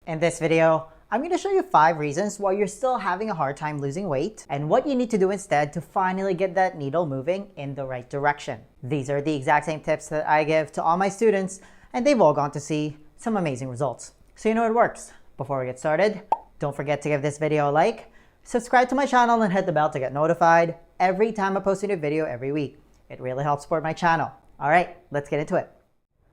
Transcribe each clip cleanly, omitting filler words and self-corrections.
In this video, I'm going to show you 5 reasons why you're still having a hard time losing weight and what you need to do instead to finally get that needle moving in the right direction. These are the exact same tips that I give to all my students, and they've all gone to see some amazing results. So you know it works. Before we get started, don't forget to give this video a like, subscribe to my channel, and hit the bell to get notified every time I post a new video every week. It really helps support my channel. All right, let's get into it.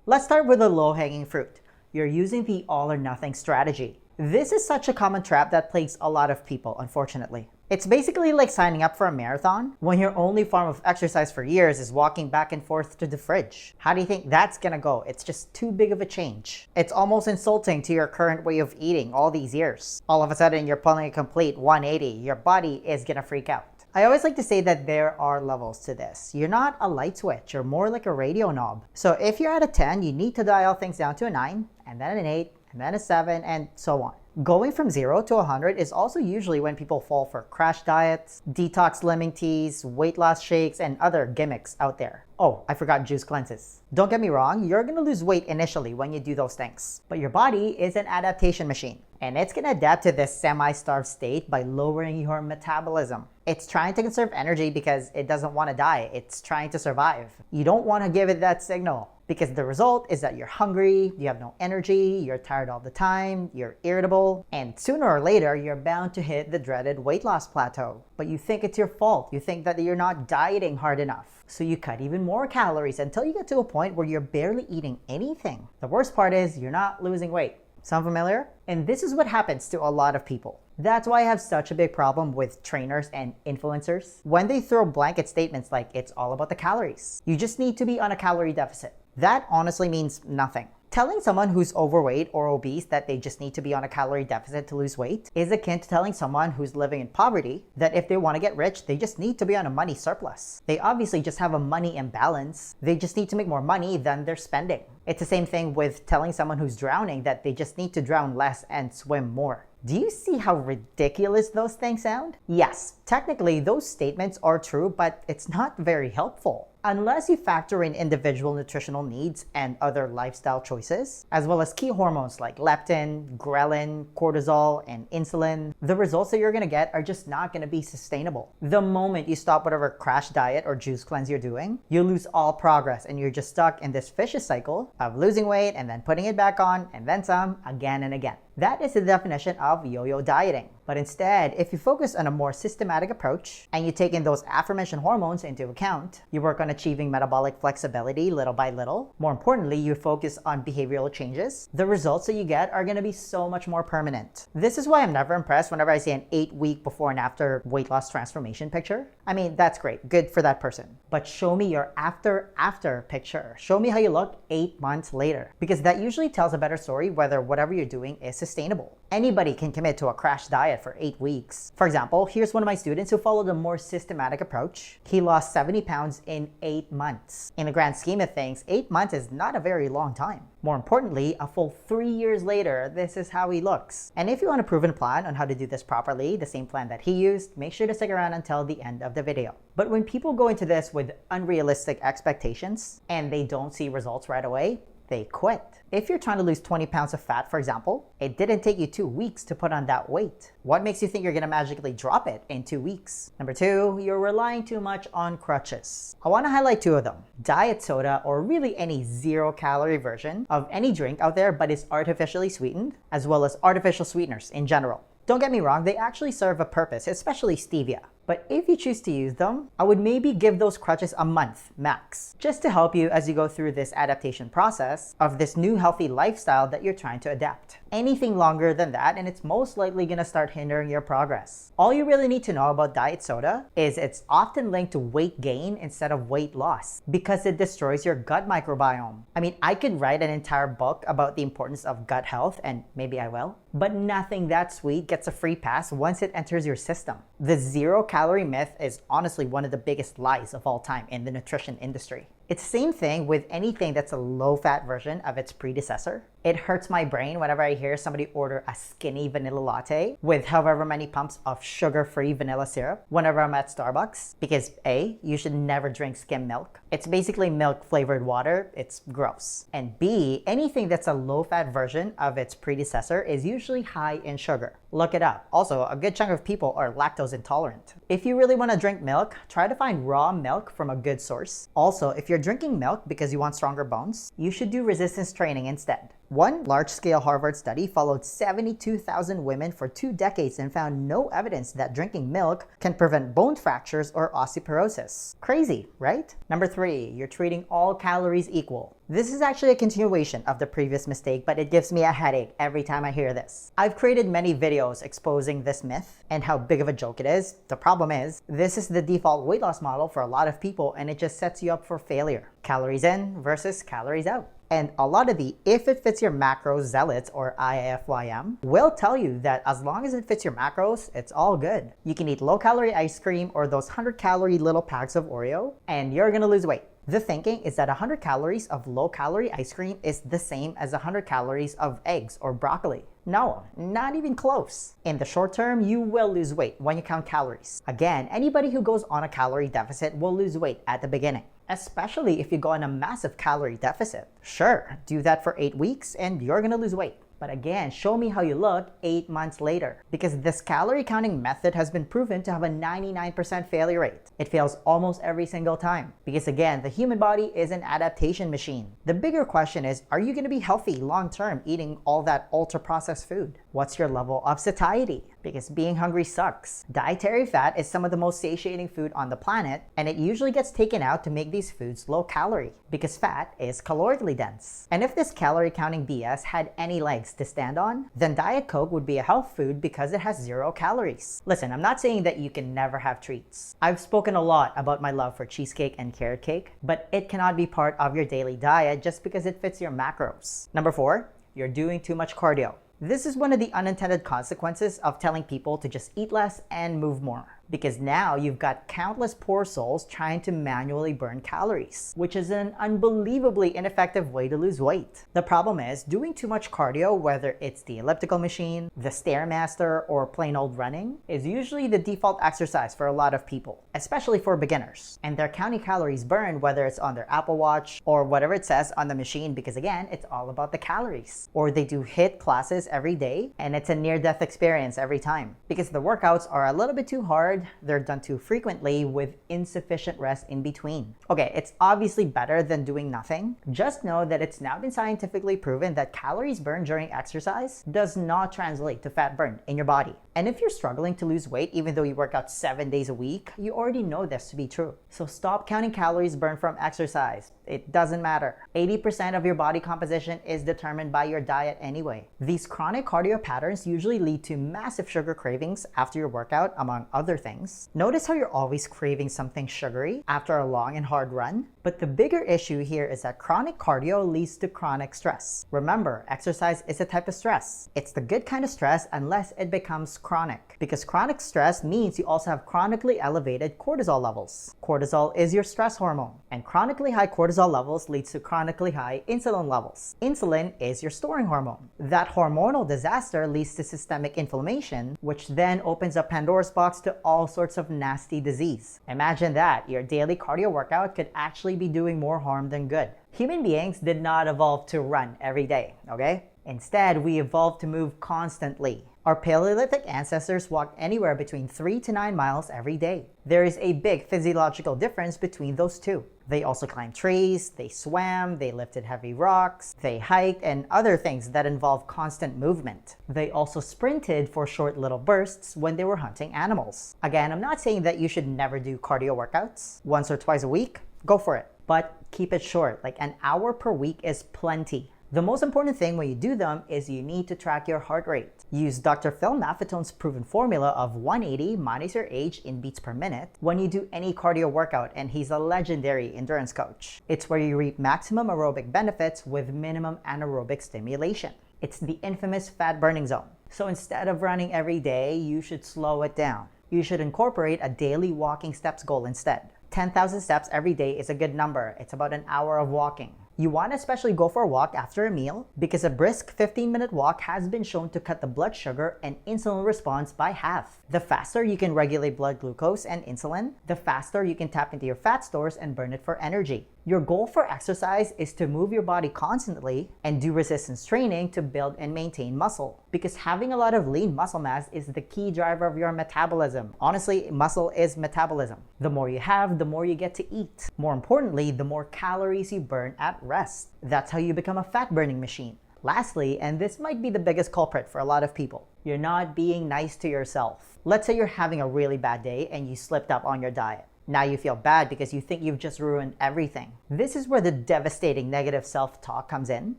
Let's start with the low-hanging fruit. You're using the all or nothing strategy. This is such a common trap that plagues a lot of people, unfortunately. It's basically like signing up for a marathon when your only form of exercise for years is walking back and forth to the fridge. How do you think that's gonna go? It's just too big of a change. It's almost insulting to your current way of eating all these years. All of a sudden, you're pulling a complete 180. Your body is gonna freak out. I always like to say that there are levels to this. You're not a light switch, you're more like a radio knob. So if you're at a 10, you need to dial things down to a 9, and then an 8, and then a 7, and so on. Going from 0 to 100 is also usually when people fall for crash diets, detox slimming teas, weight loss shakes, and other gimmicks out there. Oh, I forgot juice cleanses. Don't get me wrong, you're gonna lose weight initially when you do those things. But your body is an adaptation machine, and it's gonna adapt to this semi-starved state by lowering your metabolism. It's trying to conserve energy because it doesn't want to die. It's trying to survive. You don't want to give it that signal, because the result is that you're hungry, you have no energy, you're tired all the time, you're irritable, and sooner or later, you're bound to hit the dreaded weight loss plateau. But you think it's your fault. You think that you're not dieting hard enough. So you cut even more calories until you get to a point where you're barely eating anything. The worst part is you're not losing weight. Sound familiar? And this is what happens to a lot of people. That's why I have such a big problem with trainers and influencers when they throw blanket statements like it's all about the calories. You just need to be on a calorie deficit. That honestly means nothing. Telling someone who's overweight or obese that they just need to be on a calorie deficit to lose weight is akin to telling someone who's living in poverty that if they want to get rich, they just need to be on a money surplus. They obviously just have a money imbalance. They just need to make more money than they're spending. It's the same thing with telling someone who's drowning that they just need to drown less and swim more. Do you see how ridiculous those things sound? Yes, technically those statements are true, but it's not very helpful. Unless you factor in individual nutritional needs and other lifestyle choices, as well as key hormones like leptin, ghrelin, cortisol, and insulin, the results that you're gonna get are just not gonna be sustainable. The moment you stop whatever crash diet or juice cleanse you're doing, you lose all progress and you're just stuck in this vicious cycle of losing weight and then putting it back on and then some again and again. That is the definition of yo-yo dieting. But instead, if you focus on a more systematic approach and you take in those aforementioned hormones into account, you work on achieving metabolic flexibility little by little. More importantly, you focus on behavioral changes. The results that you get are going to be so much more permanent. This is why I'm never impressed whenever I see an 8-week before and after weight loss transformation picture. I mean, that's great. Good for that person. But show me your after picture. Show me how you look 8 months later, because that usually tells a better story whether whatever you're doing is sustainable. Anybody can commit to a crash diet for 8 weeks. For example, here's one of my students who followed a more systematic approach. He lost 70 pounds in 8 months. In the grand scheme of things, 8 months is not a very long time. More importantly, a full 3 years later, this is how he looks. And if you want a proven plan on how to do this properly, the same plan that he used, make sure to stick around until the end of the video. But when people go into this with unrealistic expectations and they don't see results right away, they quit. If you're trying to lose 20 pounds of fat, for example, it didn't take you 2 weeks to put on that weight. What makes you think you're gonna magically drop it in 2 weeks? Number 2, you're relying too much on crutches. I wanna highlight 2 of them. Diet soda, or really any 0-calorie version of any drink out there but is artificially sweetened, as well as artificial sweeteners in general. Don't get me wrong, they actually serve a purpose, especially stevia. But if you choose to use them, I would maybe give those crutches a month max, just to help you as you go through this adaptation process of this new healthy lifestyle that you're trying to adapt. Anything longer than that, and it's most likely gonna start hindering your progress. All you really need to know about diet soda is it's often linked to weight gain instead of weight loss because it destroys your gut microbiome. I mean, I could write an entire book about the importance of gut health, and maybe I will, but nothing that sweet gets a free pass once it enters your system. The 0-calorie myth is honestly one of the biggest lies of all time in the nutrition industry. It's the same thing with anything that's a low-fat version of its predecessor. It hurts my brain whenever I hear somebody order a skinny vanilla latte with however many pumps of sugar-free vanilla syrup whenever I'm at Starbucks. Because A, you should never drink skim milk. It's basically milk-flavored water. It's gross. And B, anything that's a low-fat version of its predecessor is usually high in sugar. Look it up. Also, a good chunk of people are lactose intolerant. If you really want to drink milk, try to find raw milk from a good source. Also, if you're drinking milk because you want stronger bones, you should do resistance training instead. One large-scale Harvard study followed 72,000 women for 2 decades and found no evidence that drinking milk can prevent bone fractures or osteoporosis. Crazy, right? Number 3, you're treating all calories equal. This is actually a continuation of the previous mistake, but it gives me a headache every time I hear this. I've created many videos exposing this myth and how big of a joke it is. The problem is, this is the default weight loss model for a lot of people, and it just sets you up for failure. Calories in versus calories out. And a lot of the if it fits your macros zealots, or IFYM, will tell you that as long as it fits your macros, it's all good. You can eat low-calorie ice cream or those 100-calorie little packs of Oreo, and you're gonna lose weight. The thinking is that 100 calories of low-calorie ice cream is the same as 100 calories of eggs or broccoli. No, not even close. In the short term, you will lose weight when you count calories. Again, anybody who goes on a calorie deficit will lose weight at the beginning, especially if you go on a massive calorie deficit. Sure, do that for 8 weeks and you're gonna lose weight. But again, show me how you look 8 months later, because this calorie counting method has been proven to have a 99% failure rate. It fails almost every single time, because again, the human body is an adaptation machine. The bigger question is, are you going to be healthy long term eating all that ultra processed food? What's your level of satiety? Because being hungry sucks. Dietary fat is some of the most satiating food on the planet, and it usually gets taken out to make these foods low calorie, because fat is calorically dense. And if this calorie counting BS had any legs to stand on, then Diet Coke would be a health food because it has 0 calories. Listen, I'm not saying that you can never have treats. I've spoken a lot about my love for cheesecake and carrot cake, but it cannot be part of your daily diet just because it fits your macros. Number 4, you're doing too much cardio. This is one of the unintended consequences of telling people to just eat less and move more. Because now you've got countless poor souls trying to manually burn calories, which is an unbelievably ineffective way to lose weight. The problem is, doing too much cardio, whether it's the elliptical machine, the Stairmaster, or plain old running, is usually the default exercise for a lot of people, especially for beginners. And they're counting calories burned, whether it's on their Apple Watch or whatever it says on the machine, because again, it's all about the calories. Or they do HIIT classes every day, and it's a near-death experience every time, because the workouts are a little bit too hard, they're done too frequently with insufficient rest in between. Okay, it's obviously better than doing nothing. Just know that it's now been scientifically proven that calories burned during exercise does not translate to fat burn in your body. And if you're struggling to lose weight even though you work out 7 days a week, you already know this to be true. So stop counting calories burned from exercise. It doesn't matter. 80% of your body composition is determined by your diet anyway. These chronic cardio patterns usually lead to massive sugar cravings after your workout, among other things. Notice how you're always craving something sugary after a long and hard run? But the bigger issue here is that chronic cardio leads to chronic stress. Remember, exercise is a type of stress. It's the good kind of stress unless it becomes chronic. Because chronic stress means you also have chronically elevated cortisol levels. Cortisol is your stress hormone, and chronically high cortisol levels leads to chronically high insulin levels. Insulin is your storing hormone. That hormonal disaster leads to systemic inflammation, which then opens up Pandora's box to all sorts of nasty disease. Imagine that, your daily cardio workout could actually be doing more harm than good. Human beings did not evolve to run every day, okay? Instead, we evolved to move constantly. Our Paleolithic ancestors walked anywhere between 3 to 9 miles every day. There is a big physiological difference between those two. They also climbed trees, they swam, they lifted heavy rocks, they hiked, and other things that involve constant movement. They also sprinted for short little bursts when they were hunting animals. Again, I'm not saying that you should never do cardio workouts. Once or twice a week, go for it. But keep it short, like an hour per week is plenty. The most important thing when you do them is you need to track your heart rate. Use Dr. Phil Maffetone's proven formula of 180 minus your age in beats per minute when you do any cardio workout, and he's a legendary endurance coach. It's where you reap maximum aerobic benefits with minimum anaerobic stimulation. It's the infamous fat burning zone. So instead of running every day, you should slow it down. You should incorporate a daily walking steps goal instead. 10,000 steps every day is a good number. It's about an hour of walking. You want to especially go for a walk after a meal because a brisk 15-minute walk has been shown to cut the blood sugar and insulin response by half. The faster you can regulate blood glucose and insulin, the faster you can tap into your fat stores and burn it for energy. Your goal for exercise is to move your body constantly and do resistance training to build and maintain muscle, because having a lot of lean muscle mass is the key driver of your metabolism. Honestly, muscle is metabolism. The more you have, the more you get to eat. More importantly, the more calories you burn at rest. That's how you become a fat burning machine. Lastly, and this might be the biggest culprit for a lot of people, you're not being nice to yourself. Let's say you're having a really bad day and you slipped up on your diet. Now you feel bad because you think you've just ruined everything. This is where the devastating negative self-talk comes in.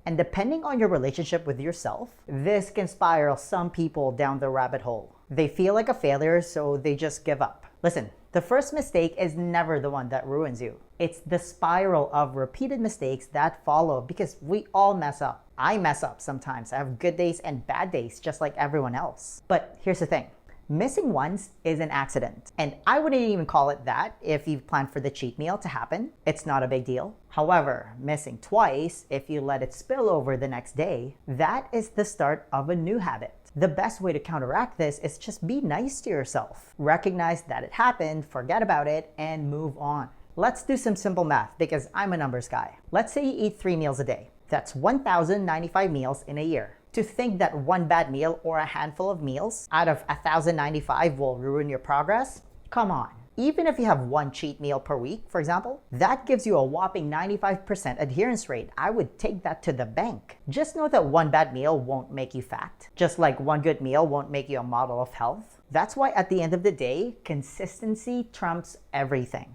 And depending on your relationship with yourself, this can spiral some people down the rabbit hole. They feel like a failure, so they just give up. Listen, the first mistake is never the one that ruins you. It's the spiral of repeated mistakes that follow, because we all mess up. I mess up sometimes. I have good days and bad days just like everyone else. But here's the thing. Missing once is an accident. And I wouldn't even call it that if you plan for the cheat meal to happen. It's not a big deal. However, missing twice, if you let it spill over the next day, that is the start of a new habit. The best way to counteract this is just be nice to yourself. Recognize that it happened, forget about it, and move on. Let's do some simple math because I'm a numbers guy. Let's say you eat 3 meals a day. That's 1,095 meals in a year. To think that one bad meal or a handful of meals out of 1,095 will ruin your progress? Come on. Even if you have one cheat meal per week, for example, that gives you a whopping 95% adherence rate. I would take that to the bank. Just know that one bad meal won't make you fat, just like one good meal won't make you a model of health. That's why at the end of the day, consistency trumps everything.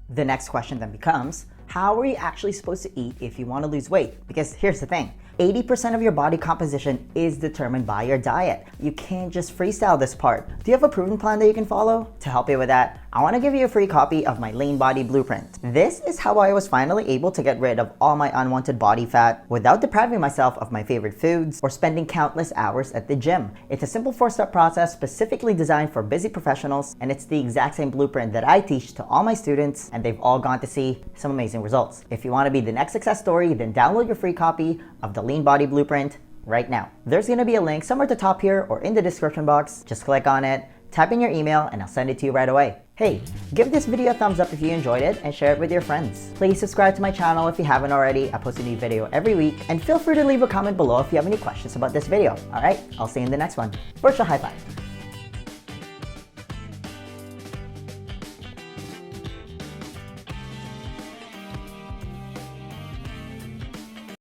The next question then becomes, how are you actually supposed to eat if you want to lose weight? Because here's the thing. 80% of your body composition is determined by your diet. You can't just freestyle this part. Do you have a proven plan that you can follow? To help you with that, I want to give you a free copy of my Lean Body Blueprint. This is how I was finally able to get rid of all my unwanted body fat without depriving myself of my favorite foods or spending countless hours at the gym. It's a simple 4-step process specifically designed for busy professionals, and it's the exact same blueprint that I teach to all my students, and they've all gone to see some amazing results. If you want to be the next success story, then download your free copy of the Lean Body Blueprint right now. There's going to be a link somewhere at the top here or in the description box. Just click on it, type in your email, and I'll send it to you right away. Hey, give this video a thumbs up if you enjoyed it and share it with your friends. Please subscribe to my channel if you haven't already. I post a new video every week, and feel free to leave a comment below if you have any questions about this video. Alright, I'll see you in the next one. Virtual high five.